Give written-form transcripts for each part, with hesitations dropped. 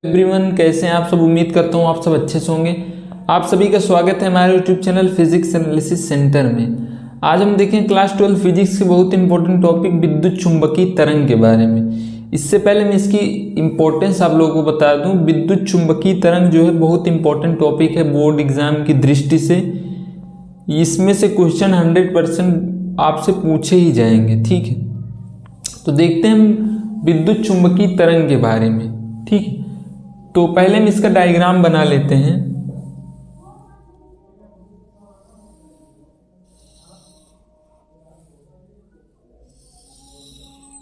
Everyone, कैसे हैं आप सब। उम्मीद करता हूँ आप सब अच्छे से होंगे। आप सभी का स्वागत है हमारे YouTube channel physics analysis centre में। आज हम देखें क्लास 12 फिजिक्स के बहुत इंपॉर्टेंट टॉपिक विद्युत चुंबकीय तरंग के बारे में। इससे पहले मैं इसकी इंपॉर्टेंस आप लोगों को बता दूं। विद्युत चुंबकीय तरंग जो है बहुत इंपॉर्टेंट टॉपिक है बोर्ड एग्जाम की दृष्टि से। इसमें से क्वेश्चन 100% आपसे पूछे ही जाएंगे, ठीक है। तो देखते हैं हम विद्युत चुंबकीय तरंग के बारे में, ठीक है। तो पहले हम इसका डायग्राम बना लेते हैं।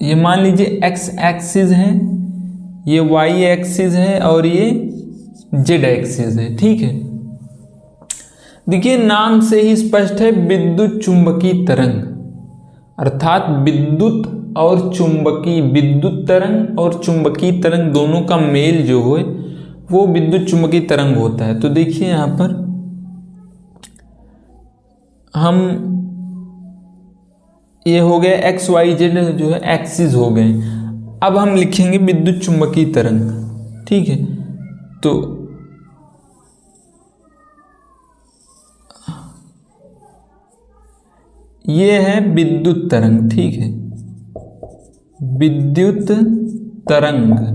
ये मान लीजिए एक्स एक्सिस है, ये वाई एक्सिस है और ये जेड एक्सिस है, ठीक है। देखिए नाम से ही स्पष्ट है विद्युत चुंबकीय तरंग, अर्थात विद्युत और चुंबकीय, विद्युत तरंग और चुंबकीय तरंग दोनों का मेल जो है वो विद्युत चुंबकीय तरंग होता है। तो देखिए यहां पर हम ये हो गए एक्स वाई जेड जो है एक्सिस हो गए। अब हम लिखेंगे विद्युत चुंबकीय तरंग, ठीक है। तो ये है विद्युत तरंग, ठीक है, विद्युत तरंग,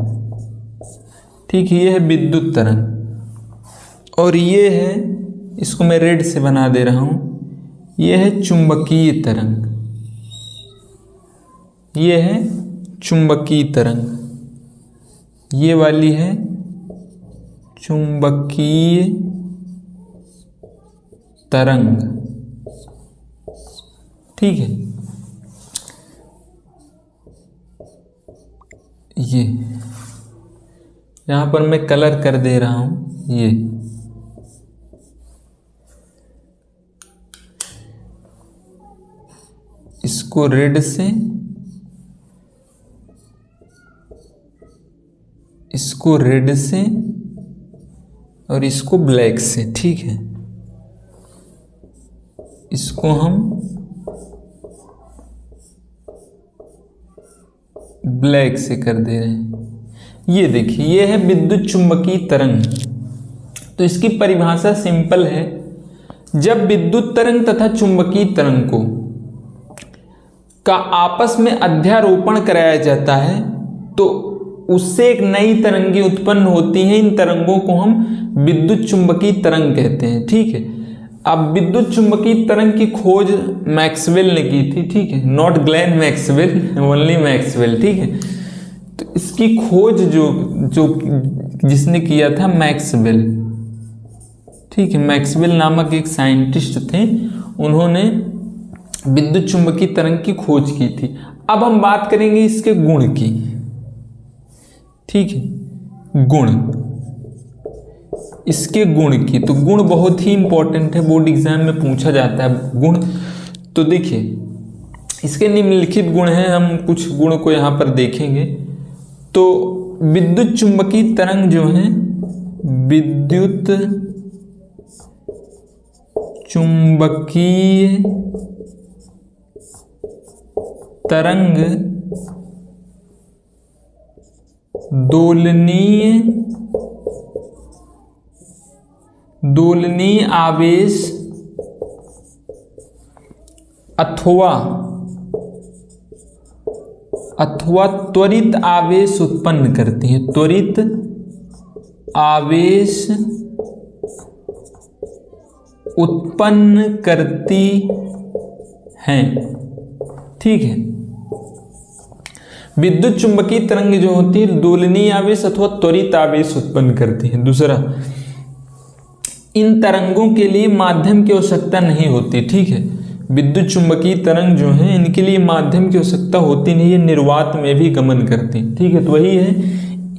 ठीक है। ये है विद्युत तरंग और ये है, इसको मैं रेड से बना दे रहा हूं, ये है चुंबकीय तरंग, ये है चुंबकीय तरंग, ये वाली है चुंबकीय तरंग, ठीक है। ये यहां पर मैं कलर कर दे रहा हूं, ये इसको रेड से, इसको रेड से और इसको ब्लैक से, ठीक है। इसको हम ब्लैक से कर दे रहे हैं। ये देखिए ये है विद्युत चुंबकीय तरंग। तो इसकी परिभाषा सिंपल है, जब विद्युत तरंग तथा चुंबकीय तरंग को का आपस में अध्यारोपण कराया जाता है तो उससे एक नई तरंगें उत्पन्न होती हैं। इन तरंगों को हम विद्युत चुंबकीय तरंग कहते हैं, ठीक है। अब विद्युत चुंबकीय तरंग की खोज मैक्सवेल ने की थी, ठीक है, not Glenn Maxwell, only Maxwell, ठीक है। तो इसकी खोज जो जिसने किया था मैक्सवेल, ठीक है। मैक्सवेल नामक एक साइंटिस्ट थे, उन्होंने विद्युत चुंबकीय तरंग की खोज की थी। अब हम बात करेंगे इसके गुण की, ठीक है, गुण, इसके गुण की। तो गुण बहुत ही इंपॉर्टेंट है, बोर्ड एग्जाम में पूछा जाता है गुण। तो देखिए इसके निम्नलिखित गुण हैं, हम कुछ गुण को यहां पर देखेंगे। तो विद्युत चुंबकीय तरंग जो है, विद्युत चुंबकीय तरंग दोलनीय आवेश अथवा त्वरित आवेश उत्पन्न करती है, त्वरित आवेश उत्पन्न करती हैं, ठीक है। विद्युत चुंबकीय तरंग जो होती है दोलनीय आवेश अथवा त्वरित आवेश उत्पन्न करती है। दूसरा, इन तरंगों के लिए माध्यम की आवश्यकता नहीं होती, ठीक है। विद्युत चुंबकीय तरंग जो है इनके लिए माध्यम की आवश्यकता होती नहीं, ये निर्वात में भी गमन करती हैं, ठीक है। तो वही है,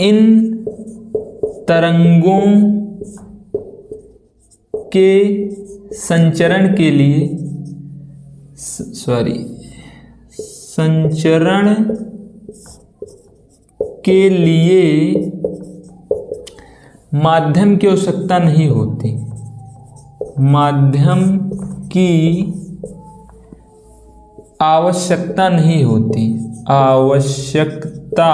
इन तरंगों के संचरण के लिए, संचरण के लिए माध्यम की आवश्यकता नहीं होती, माध्यम की आवश्यकता नहीं होती, आवश्यकता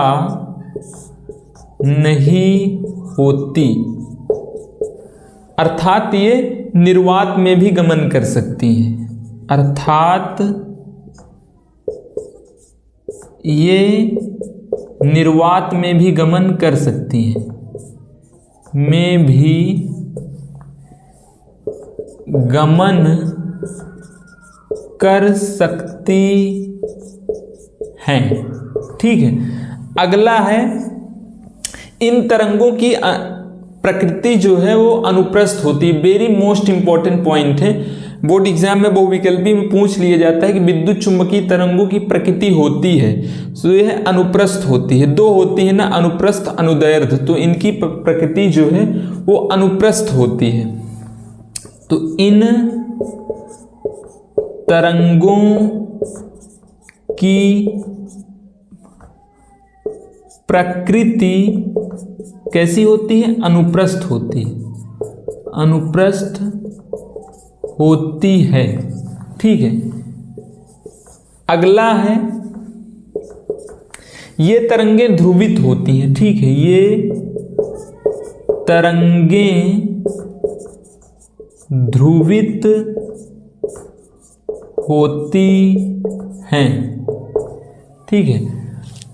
नहीं होती, अर्थात ये निर्वात में भी गमन कर सकती हैं, अर्थात ये निर्वात में भी गमन कर सकती हैं, में भी गमन कर सकती हैं। ठीक है, अगला है इन तरंगों की प्रकृति जो है वो अनुप्रस्थ होती है। वेरी मोस्ट इंपॉर्टेंट पॉइंट है, बोर्ड एग्जाम में बहुविकल्पी में पूछ लिया जाता है कि विद्युत चुम्बकीय तरंगों की प्रकृति होती है, तो यह अनुप्रस्थ होती है। दो होती है ना, अनुप्रस्थ अनुदैर्ध्य, तो इनकी प्रकृति जो है वो अनुप्रस्थ होती है। तो इन तरंगों की प्रकृति कैसी होती है? अनुप्रस्थ होती है, अनुप्रस्थ होती है। ठीक है, अगला है ये तरंगें ध्रुवित होती हैं। ठीक है, ये तरंगें ध्रुवित होती हैं। ठीक है,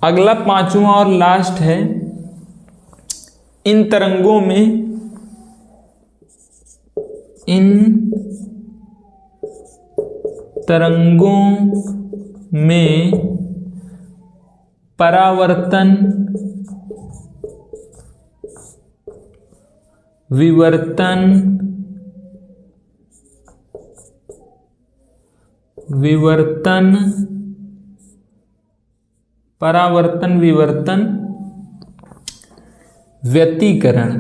अगला पांचवा और लास्ट है इन तरंगों में परावर्तन परावर्तन विवर्तन व्यतिकरण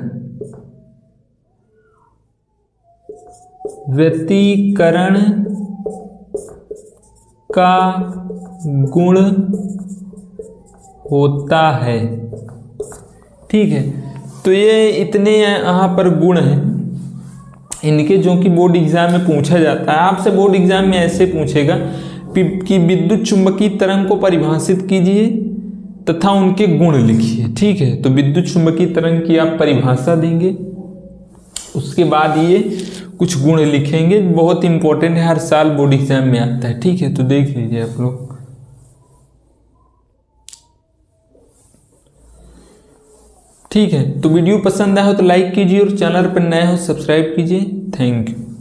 का गुण होता है। ठीक है, तो ये इतने यहाँ पर गुण हैं इनके, जो कि बोर्ड एग्जाम में पूछा जाता है। आपसे बोर्ड एग्जाम में ऐसे पूछेगा कि विद्युत चुम्बकीय तरंग को परिभाषित कीजिए तथा उनके गुण लिखिए। ठीक है, तो विद्युत चुम्बकीय तरंग की आप परिभाषा देंगे, उसके बाद ये कुछ गुण लिखेंगे। बहुत इंपॉर्टेंट है, हर साल बोर्ड एग्जाम में आता है। ठीक है, तो देख लीजिए आप लोग। ठीक है, तो वीडियो पसंद आया हो तो लाइक कीजिए और चैनल पर नए हो सब्सक्राइब कीजिए। Thank you.